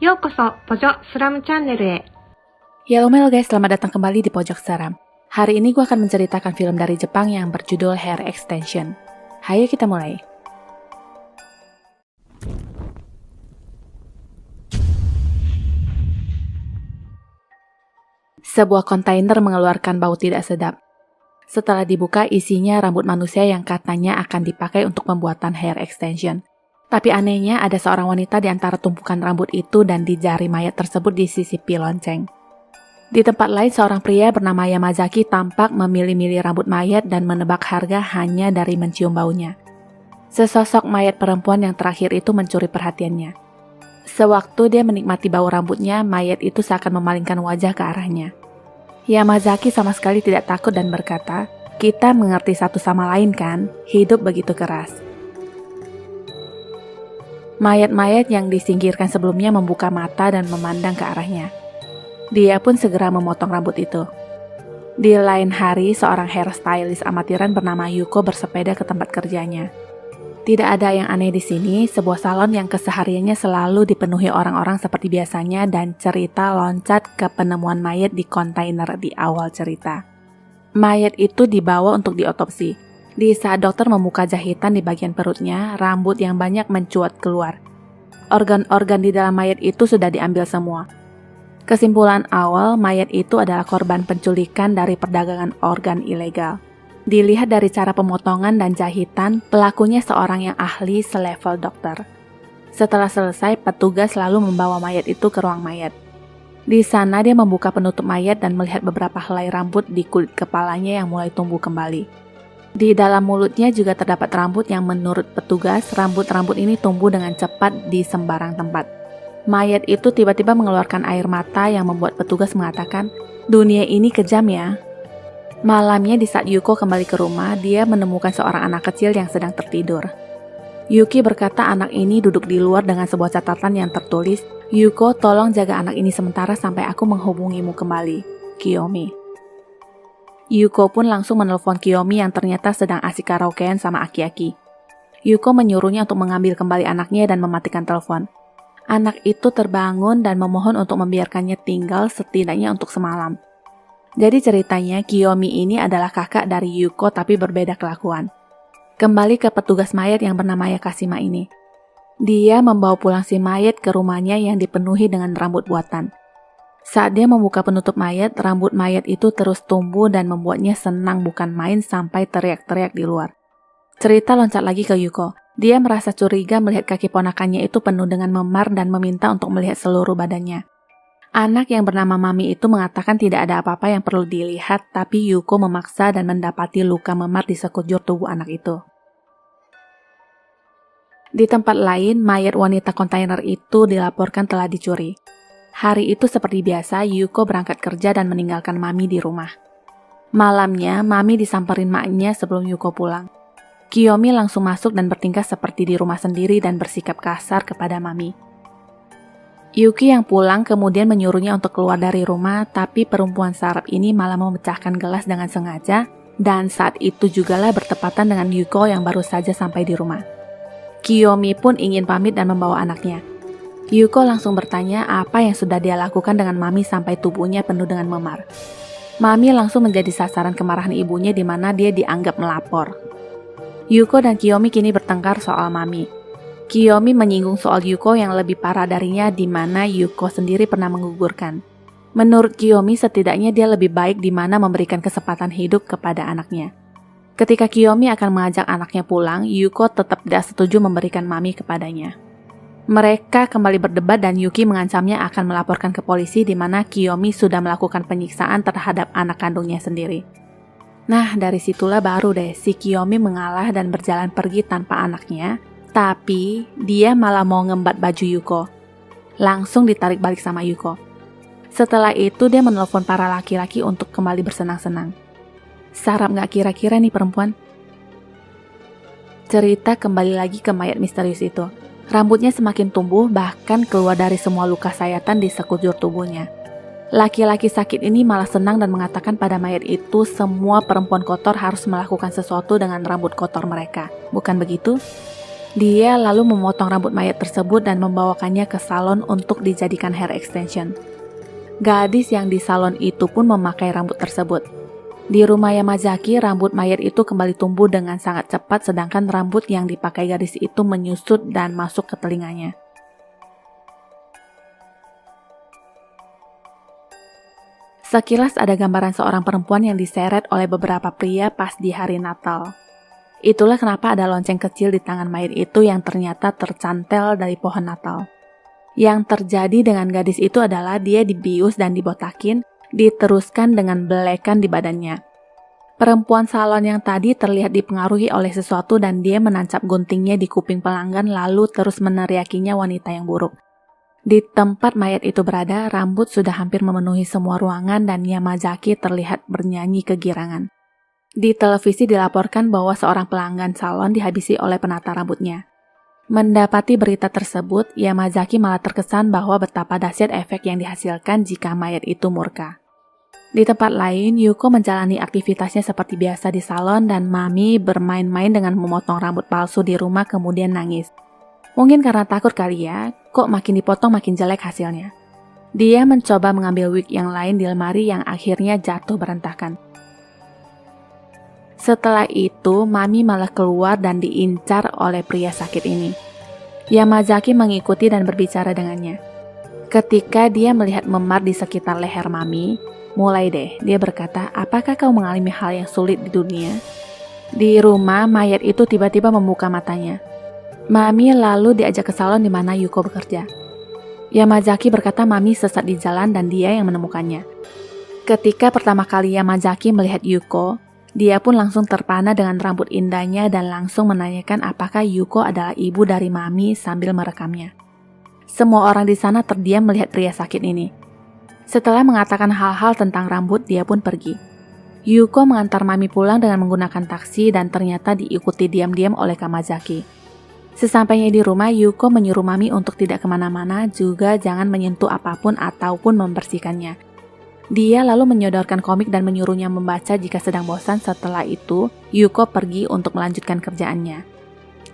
ようこそ、ポジョスラムチャンネルへ。Halo guys, selamat datang kembali di Pojok Seram. Hari ini gue akan menceritakan film dari Jepang yang berjudul Hair Extension. Hayo kita mulai. Sebuah kontainer mengeluarkan bau tidak sedap. Setelah dibuka, isinya rambut manusia yang katanya akan dipakai untuk pembuatan hair extension. Tapi anehnya ada seorang wanita di antara tumpukan rambut itu dan di jari mayat tersebut disisipi lonceng. Di tempat lain, seorang pria bernama Yamazaki tampak memilih-milih rambut mayat dan menebak harga hanya dari mencium baunya. Sesosok mayat perempuan yang terakhir itu mencuri perhatiannya. Sewaktu dia menikmati bau rambutnya, mayat itu seakan memalingkan wajah ke arahnya. Yamazaki sama sekali tidak takut dan berkata, "Kita mengerti satu sama lain kan? Hidup begitu keras." Mayat-mayat yang disingkirkan sebelumnya membuka mata dan memandang ke arahnya. Dia pun segera memotong rambut itu. Di lain hari, seorang hairstylist amatiran bernama Yuko bersepeda ke tempat kerjanya. Tidak ada yang aneh di sini, sebuah salon yang kesehariannya selalu dipenuhi orang-orang seperti biasanya dan cerita loncat ke penemuan mayat di kontainer di awal cerita. Mayat itu dibawa untuk diotopsi. Di saat dokter membuka jahitan di bagian perutnya, rambut yang banyak mencuat keluar. Organ-organ di dalam mayat itu sudah diambil semua. Kesimpulan awal, mayat itu adalah korban penculikan dari perdagangan organ ilegal. Dilihat dari cara pemotongan dan jahitan, pelakunya seorang yang ahli selevel dokter. Setelah selesai, petugas lalu membawa mayat itu ke ruang mayat. Di sana dia membuka penutup mayat dan melihat beberapa helai rambut di kulit kepalanya yang mulai tumbuh kembali. Di dalam mulutnya juga terdapat rambut yang menurut petugas, rambut-rambut ini tumbuh dengan cepat di sembarang tempat. Mayat itu tiba-tiba mengeluarkan air mata yang membuat petugas mengatakan, "Dunia ini kejam ya." Malamnya di saat Yuko kembali ke rumah, dia menemukan seorang anak kecil yang sedang tertidur. Yuki berkata anak ini duduk di luar dengan sebuah catatan yang tertulis, "Yuko, tolong jaga anak ini sementara sampai aku menghubungimu kembali. Kiyomi." Yuko pun langsung menelpon Kiyomi yang ternyata sedang asik karaokean sama Aki-Aki. Yuko menyuruhnya untuk mengambil kembali anaknya dan mematikan telepon. Anak itu terbangun dan memohon untuk membiarkannya tinggal setidaknya untuk semalam. Jadi ceritanya Kiyomi ini adalah kakak dari Yuko tapi berbeda kelakuan. Kembali ke petugas mayat yang bernama Yakashima ini. Dia membawa pulang si mayat ke rumahnya yang dipenuhi dengan rambut buatan. Saat dia membuka penutup mayat, rambut mayat itu terus tumbuh dan membuatnya senang bukan main sampai teriak-teriak di luar. Cerita loncat lagi ke Yuko. Dia merasa curiga melihat kaki ponakannya itu penuh dengan memar dan meminta untuk melihat seluruh badannya. Anak yang bernama Mami itu mengatakan tidak ada apa-apa yang perlu dilihat, tapi Yuko memaksa dan mendapati luka memar di sekujur tubuh anak itu. Di tempat lain, mayat wanita kontainer itu dilaporkan telah dicuri. Hari itu seperti biasa, Yuko berangkat kerja dan meninggalkan Mami di rumah. Malamnya, Mami disamperin maknya sebelum Yuko pulang. Kiyomi langsung masuk dan bertingkah seperti di rumah sendiri dan bersikap kasar kepada Mami. Yuki yang pulang kemudian menyuruhnya untuk keluar dari rumah, tapi perempuan sarap ini malah memecahkan gelas dengan sengaja, dan saat itu jugalah bertepatan dengan Yuko yang baru saja sampai di rumah. Kiyomi pun ingin pamit dan membawa anaknya. Yuko langsung bertanya apa yang sudah dia lakukan dengan Mami sampai tubuhnya penuh dengan memar. Mami langsung menjadi sasaran kemarahan ibunya di mana dia dianggap melapor. Yuko dan Kiyomi kini bertengkar soal Mami. Kiyomi menyinggung soal Yuko yang lebih parah darinya di mana Yuko sendiri pernah menggugurkan. Menurut Kiyomi setidaknya dia lebih baik di mana memberikan kesempatan hidup kepada anaknya. Ketika Kiyomi akan mengajak anaknya pulang, Yuko tetap tidak setuju memberikan Mami kepadanya. Mereka kembali berdebat dan Yuki mengancamnya akan melaporkan ke polisi di mana Kiyomi sudah melakukan penyiksaan terhadap anak kandungnya sendiri. Nah, dari situlah baru deh si Kiyomi mengalah dan berjalan pergi tanpa anaknya, tapi dia malah mau ngembat baju Yuko. Langsung ditarik balik sama Yuko. Setelah itu dia menelpon para laki-laki untuk kembali bersenang-senang. Sarap gak kira-kira nih perempuan? Cerita kembali lagi ke mayat misterius itu. Rambutnya semakin tumbuh, bahkan keluar dari semua luka sayatan di sekujur tubuhnya. Laki-laki sakit ini malah senang dan mengatakan pada mayat itu semua perempuan kotor harus melakukan sesuatu dengan rambut kotor mereka. Bukan begitu? Dia lalu memotong rambut mayat tersebut dan membawakannya ke salon untuk dijadikan hair extension. Gadis yang di salon itu pun memakai rambut tersebut. Di rumah Yamazaki, rambut mayat itu kembali tumbuh dengan sangat cepat, sedangkan rambut yang dipakai gadis itu menyusut dan masuk ke telinganya. Sekilas ada gambaran seorang perempuan yang diseret oleh beberapa pria pas di hari Natal. Itulah kenapa ada lonceng kecil di tangan mayat itu yang ternyata tercantel dari pohon Natal. Yang terjadi dengan gadis itu adalah dia dibius dan dibotakin, diteruskan dengan belekan di badannya. Perempuan salon yang tadi terlihat dipengaruhi oleh sesuatu dan dia menancap guntingnya di kuping pelanggan lalu terus meneriakinya wanita yang buruk. Di tempat mayat itu berada, rambut sudah hampir memenuhi semua ruangan dan Yamazaki terlihat bernyanyi kegirangan. Di televisi dilaporkan bahwa seorang pelanggan salon dihabisi oleh penata rambutnya. Mendapati berita tersebut, Yamazaki malah terkesan bahwa betapa dahsyat efek yang dihasilkan jika mayat itu murka. Di tempat lain, Yuko menjalani aktivitasnya seperti biasa di salon dan Mami bermain-main dengan memotong rambut palsu di rumah kemudian nangis. Mungkin karena takut kali ya, kok makin dipotong makin jelek hasilnya. Dia mencoba mengambil wig yang lain di lemari yang akhirnya jatuh berantakan. Setelah itu, Mami malah keluar dan diincar oleh pria sakit ini. Yamazaki mengikuti dan berbicara dengannya. Ketika dia melihat memar di sekitar leher Mami, mulai deh, dia berkata, apakah kau mengalami hal yang sulit di dunia? Di rumah, mayat itu tiba-tiba membuka matanya. Mami lalu diajak ke salon di mana Yuko bekerja. Yamazaki berkata Mami sesat di jalan dan dia yang menemukannya. Ketika pertama kali Yamazaki melihat Yuko, dia pun langsung terpana dengan rambut indahnya dan langsung menanyakan apakah Yuko adalah ibu dari Mami sambil merekamnya. Semua orang di sana terdiam melihat pria sakit ini. Setelah mengatakan hal-hal tentang rambut, dia pun pergi. Yuko mengantar Mami pulang dengan menggunakan taksi dan ternyata diikuti diam-diam oleh Kamazaki. Sesampainya di rumah, Yuko menyuruh Mami untuk tidak kemana-mana, juga jangan menyentuh apapun ataupun membersihkannya. Dia lalu menyodorkan komik dan menyuruhnya membaca jika sedang bosan. Setelah itu, Yuko pergi untuk melanjutkan kerjaannya.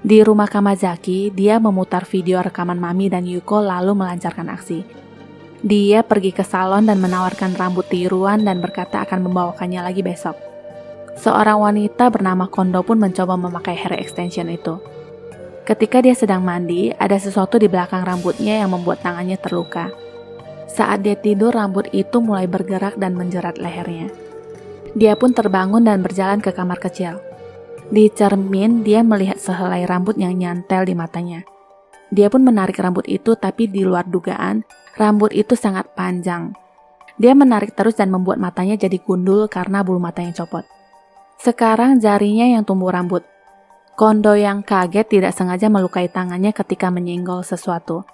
Di rumah Kamazaki, dia memutar video rekaman Mami dan Yuko lalu melancarkan aksi. Dia pergi ke salon dan menawarkan rambut tiruan dan berkata akan membawakannya lagi besok. Seorang wanita bernama Kondo pun mencoba memakai hair extension itu. Ketika dia sedang mandi, ada sesuatu di belakang rambutnya yang membuat tangannya terluka. Saat dia tidur, rambut itu mulai bergerak dan menjerat lehernya. Dia pun terbangun dan berjalan ke kamar kecil. Di cermin, dia melihat sehelai rambut yang nyantel di matanya. Dia pun menarik rambut itu, tapi di luar dugaan, rambut itu sangat panjang. Dia menarik terus dan membuat matanya jadi gundul karena bulu mata yang copot. Sekarang jarinya yang tumbuh rambut. Kondo yang kaget tidak sengaja melukai tangannya ketika menyenggol sesuatu.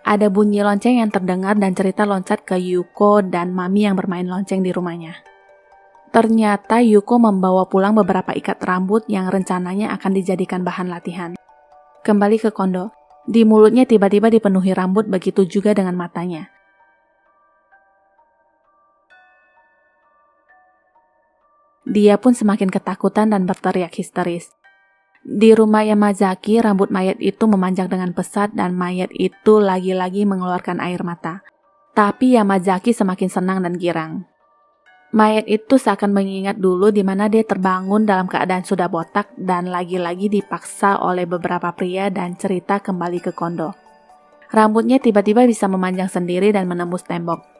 Ada bunyi lonceng yang terdengar dan cerita loncat ke Yuko dan Mami yang bermain lonceng di rumahnya. Ternyata Yuko membawa pulang beberapa ikat rambut yang rencananya akan dijadikan bahan latihan. Kembali ke Kondo, di mulutnya tiba-tiba dipenuhi rambut, begitu juga dengan matanya. Dia pun semakin ketakutan dan berteriak histeris. Di rumah Yamazaki, rambut mayat itu memanjang dengan pesat dan mayat itu lagi-lagi mengeluarkan air mata. Tapi Yamazaki semakin senang dan girang. Mayat itu seakan mengingat dulu di mana dia terbangun dalam keadaan sudah botak dan lagi-lagi dipaksa oleh beberapa pria dan cerita kembali ke Kondo. Rambutnya tiba-tiba bisa memanjang sendiri dan menembus tembok.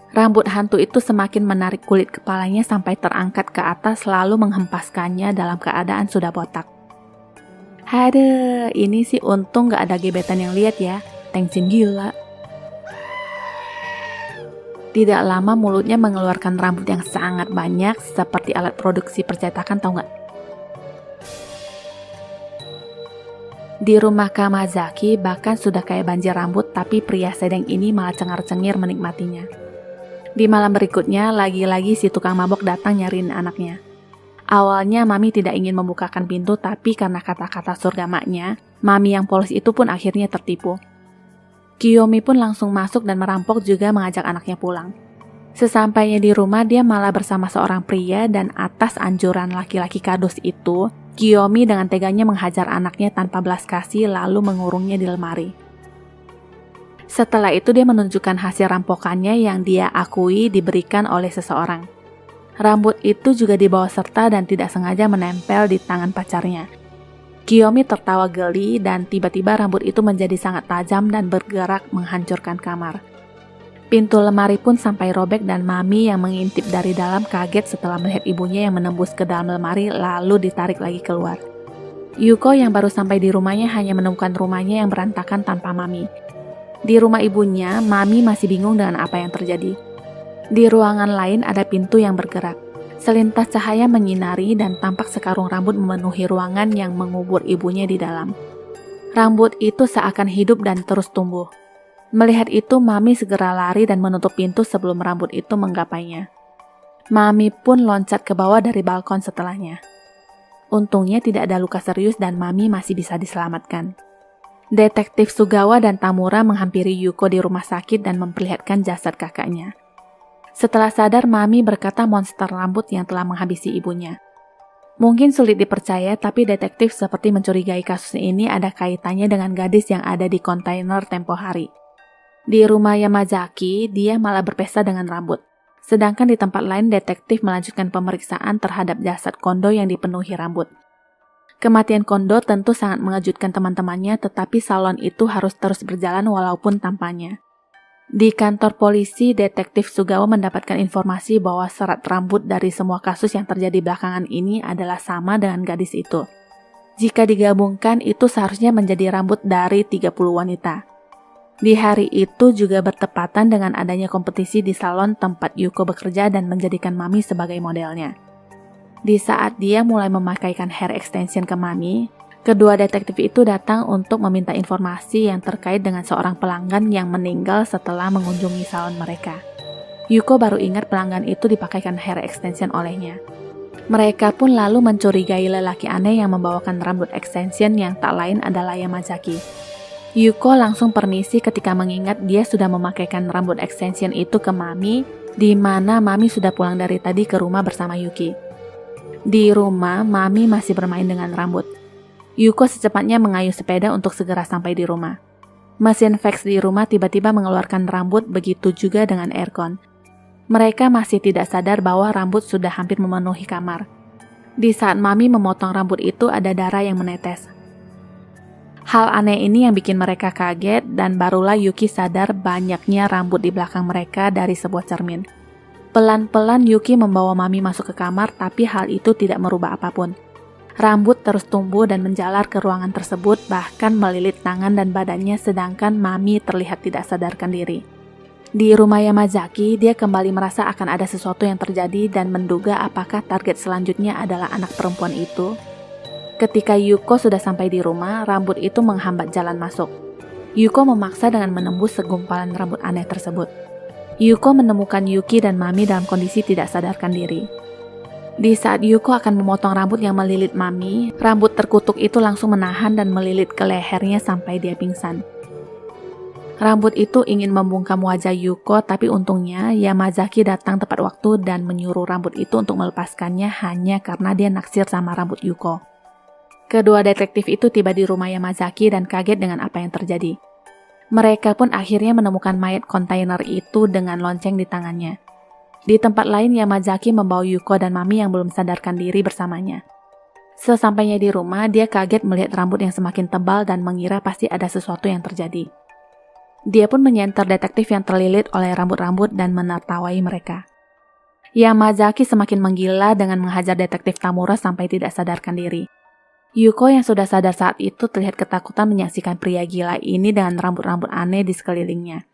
Rambut hantu itu semakin menarik kulit kepalanya sampai terangkat ke atas lalu menghempaskannya dalam keadaan sudah botak. Haduh, ini sih untung gak ada gebetan yang lihat ya, tengsin gila. Tidak lama mulutnya mengeluarkan rambut yang sangat banyak seperti alat produksi percetakan, tau gak? Di rumah Kamazaki bahkan sudah kayak banjir rambut, tapi pria sedang ini malah cengar-cengir menikmatinya. Di malam berikutnya, lagi-lagi si tukang mabok datang nyariin anaknya. Awalnya Mami tidak ingin membukakan pintu, tapi karena kata-kata surga maknya, Mami yang polos itu pun akhirnya tertipu. Kiyomi pun langsung masuk dan merampok juga mengajak anaknya pulang. Sesampainya di rumah, dia malah bersama seorang pria dan atas anjuran laki-laki kados itu, Kiyomi dengan teganya menghajar anaknya tanpa belas kasih lalu mengurungnya di lemari. Setelah itu dia menunjukkan hasil rampokannya yang dia akui diberikan oleh seseorang. Rambut itu juga dibawa serta dan tidak sengaja menempel di tangan pacarnya. Kiyomi tertawa geli dan tiba-tiba rambut itu menjadi sangat tajam dan bergerak menghancurkan kamar. Pintu lemari pun sampai robek dan Mami yang mengintip dari dalam kaget setelah melihat ibunya yang menembus ke dalam lemari lalu ditarik lagi keluar. Yuko yang baru sampai di rumahnya hanya menemukan rumahnya yang berantakan tanpa Mami. Di rumah ibunya, Mami masih bingung dengan apa yang terjadi. Di ruangan lain ada pintu yang bergerak. Selintas cahaya menyinari dan tampak sekarung rambut memenuhi ruangan yang mengubur ibunya di dalam. Rambut itu seakan hidup dan terus tumbuh. Melihat itu, Mami segera lari dan menutup pintu sebelum rambut itu menggapainya. Mami pun loncat ke bawah dari balkon setelahnya. Untungnya tidak ada luka serius dan Mami masih bisa diselamatkan. Detektif Sugawa dan Tamura menghampiri Yuko di rumah sakit dan memperlihatkan jasad kakaknya. Setelah sadar, Mami berkata monster rambut yang telah menghabisi ibunya. Mungkin sulit dipercaya, tapi detektif seperti mencurigai kasus ini ada kaitannya dengan gadis yang ada di kontainer tempo hari. Di rumah Yamazaki, dia malah berpesta dengan rambut. Sedangkan di tempat lain, detektif melanjutkan pemeriksaan terhadap jasad Kondo yang dipenuhi rambut. Kematian Kondo tentu sangat mengejutkan teman-temannya, tetapi salon itu harus terus berjalan walaupun tanpanya. Di kantor polisi, detektif Sugawa mendapatkan informasi bahwa serat rambut dari semua kasus yang terjadi belakangan ini adalah sama dengan gadis itu. Jika digabungkan, itu seharusnya menjadi rambut dari 30 wanita. Di hari itu juga bertepatan dengan adanya kompetisi di salon tempat Yuko bekerja dan menjadikan Mami sebagai modelnya. Di saat dia mulai memakaikan hair extension ke Mami, kedua detektif itu datang untuk meminta informasi yang terkait dengan seorang pelanggan yang meninggal setelah mengunjungi salon mereka. Yuko baru ingat pelanggan itu dipakaikan hair extension olehnya. Mereka pun lalu mencurigai lelaki aneh yang membawakan rambut extension yang tak lain adalah Yamazaki. Yuko langsung permisi ketika mengingat dia sudah memakaikan rambut extension itu ke Mami, di mana Mami sudah pulang dari tadi ke rumah bersama Yuki. Di rumah, Mami masih bermain dengan rambut. Yuko secepatnya mengayuh sepeda untuk segera sampai di rumah. Mesin fax di rumah tiba-tiba mengeluarkan rambut, begitu juga dengan aircon. Mereka masih tidak sadar bahwa rambut sudah hampir memenuhi kamar. Di saat Mami memotong rambut itu ada darah yang menetes. Hal aneh ini yang bikin mereka kaget dan barulah Yuki sadar banyaknya rambut di belakang mereka dari sebuah cermin. Pelan-pelan Yuki membawa Mami masuk ke kamar, tapi hal itu tidak merubah apapun. Rambut terus tumbuh dan menjalar ke ruangan tersebut, bahkan melilit tangan dan badannya, sedangkan Mami terlihat tidak sadarkan diri. Di rumah Yamazaki, dia kembali merasa akan ada sesuatu yang terjadi dan menduga apakah target selanjutnya adalah anak perempuan itu. Ketika Yuko sudah sampai di rumah, rambut itu menghambat jalan masuk. Yuko memaksa dengan menembus segumpalan rambut aneh tersebut. Yuko menemukan Yuki dan Mami dalam kondisi tidak sadarkan diri. Di saat Yuko akan memotong rambut yang melilit Mami, rambut terkutuk itu langsung menahan dan melilit ke lehernya sampai dia pingsan. Rambut itu ingin membungkam wajah Yuko, tapi untungnya Yamazaki datang tepat waktu dan menyuruh rambut itu untuk melepaskannya hanya karena dia naksir sama rambut Yuko. Kedua detektif itu tiba di rumah Yamazaki dan kaget dengan apa yang terjadi. Mereka pun akhirnya menemukan mayat kontainer itu dengan lonceng di tangannya. Di tempat lain, Yamazaki membawa Yuko dan Mami yang belum sadarkan diri bersamanya. Sesampainya di rumah, dia kaget melihat rambut yang semakin tebal dan mengira pasti ada sesuatu yang terjadi. Dia pun menyenter detektif yang terlilit oleh rambut-rambut dan menertawai mereka. Yamazaki semakin menggila dengan menghajar detektif Tamura sampai tidak sadarkan diri. Yuko yang sudah sadar saat itu terlihat ketakutan menyaksikan pria gila ini dengan rambut-rambut aneh di sekelilingnya.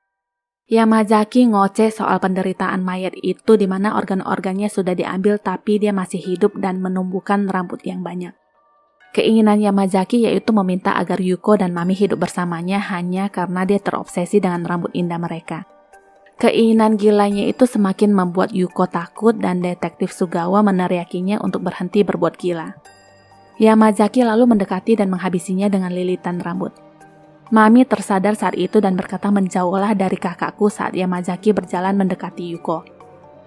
Yamazaki ngoceh soal penderitaan mayat itu di mana organ-organnya sudah diambil tapi dia masih hidup dan menumbuhkan rambut yang banyak. Keinginan Yamazaki yaitu meminta agar Yuko dan Mami hidup bersamanya hanya karena dia terobsesi dengan rambut indah mereka. Keinginan gilanya itu semakin membuat Yuko takut dan detektif Sugawa meneriakinya untuk berhenti berbuat gila. Yamazaki lalu mendekati dan menghabisinya dengan lilitan rambut. Mami tersadar saat itu dan berkata, menjauhlah dari kakakku, saat Yamazaki berjalan mendekati Yuko.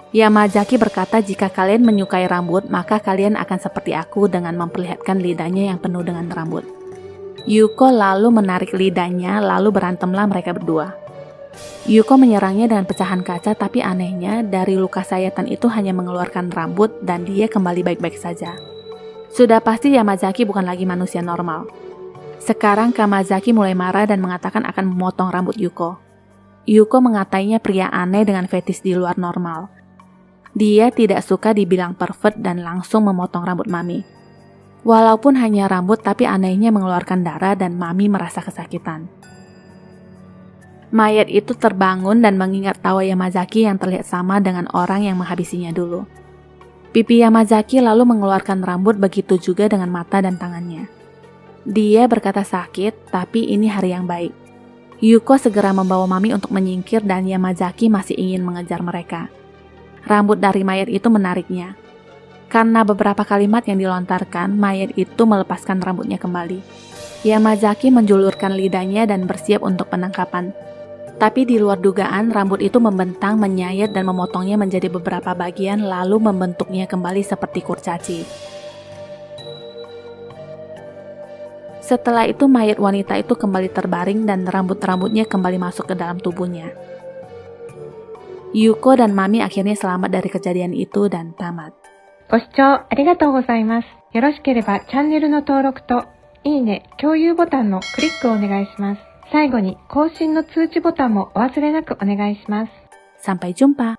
Yamazaki berkata jika kalian menyukai rambut, maka kalian akan seperti aku dengan memperlihatkan lidahnya yang penuh dengan rambut. Yuko lalu menarik lidahnya, lalu berantemlah mereka berdua. Yuko menyerangnya dengan pecahan kaca, tapi anehnya dari luka sayatan itu hanya mengeluarkan rambut dan dia kembali baik-baik saja. Sudah pasti Yamazaki bukan lagi manusia normal. Sekarang Kamazaki mulai marah dan mengatakan akan memotong rambut Yuko. Yuko mengatainya pria aneh dengan fetis di luar normal. Dia tidak suka dibilang pervert dan langsung memotong rambut Mami. Walaupun hanya rambut, tapi anehnya mengeluarkan darah dan Mami merasa kesakitan. Mayat itu terbangun dan mengingat tawa Yamazaki yang terlihat sama dengan orang yang menghabisinya dulu. Pipi Yamazaki lalu mengeluarkan rambut, begitu juga dengan mata dan tangannya. Dia berkata sakit, tapi ini hari yang baik. Yuko segera membawa Mami untuk menyingkir dan Yamazaki masih ingin mengejar mereka. Rambut dari mayat itu menariknya. Karena beberapa kalimat yang dilontarkan, mayat itu melepaskan rambutnya kembali. Yamazaki menjulurkan lidahnya dan bersiap untuk penangkapan. Tapi di luar dugaan, rambut itu membentang, menyayat dan memotongnya menjadi beberapa bagian lalu membentuknya kembali seperti kurcaci. Setelah itu mayat wanita itu kembali terbaring dan rambut-rambutnya kembali masuk ke dalam tubuhnya. Yuko dan Mami akhirnya selamat dari kejadian itu dan tamat. ご視聴ありがとうございます。よろしければチャンネルの登録といいね、共有ボタンのクリックをお願いします。最後に更新の通知ボタンもお忘れなくお願いします。Sampai jumpa.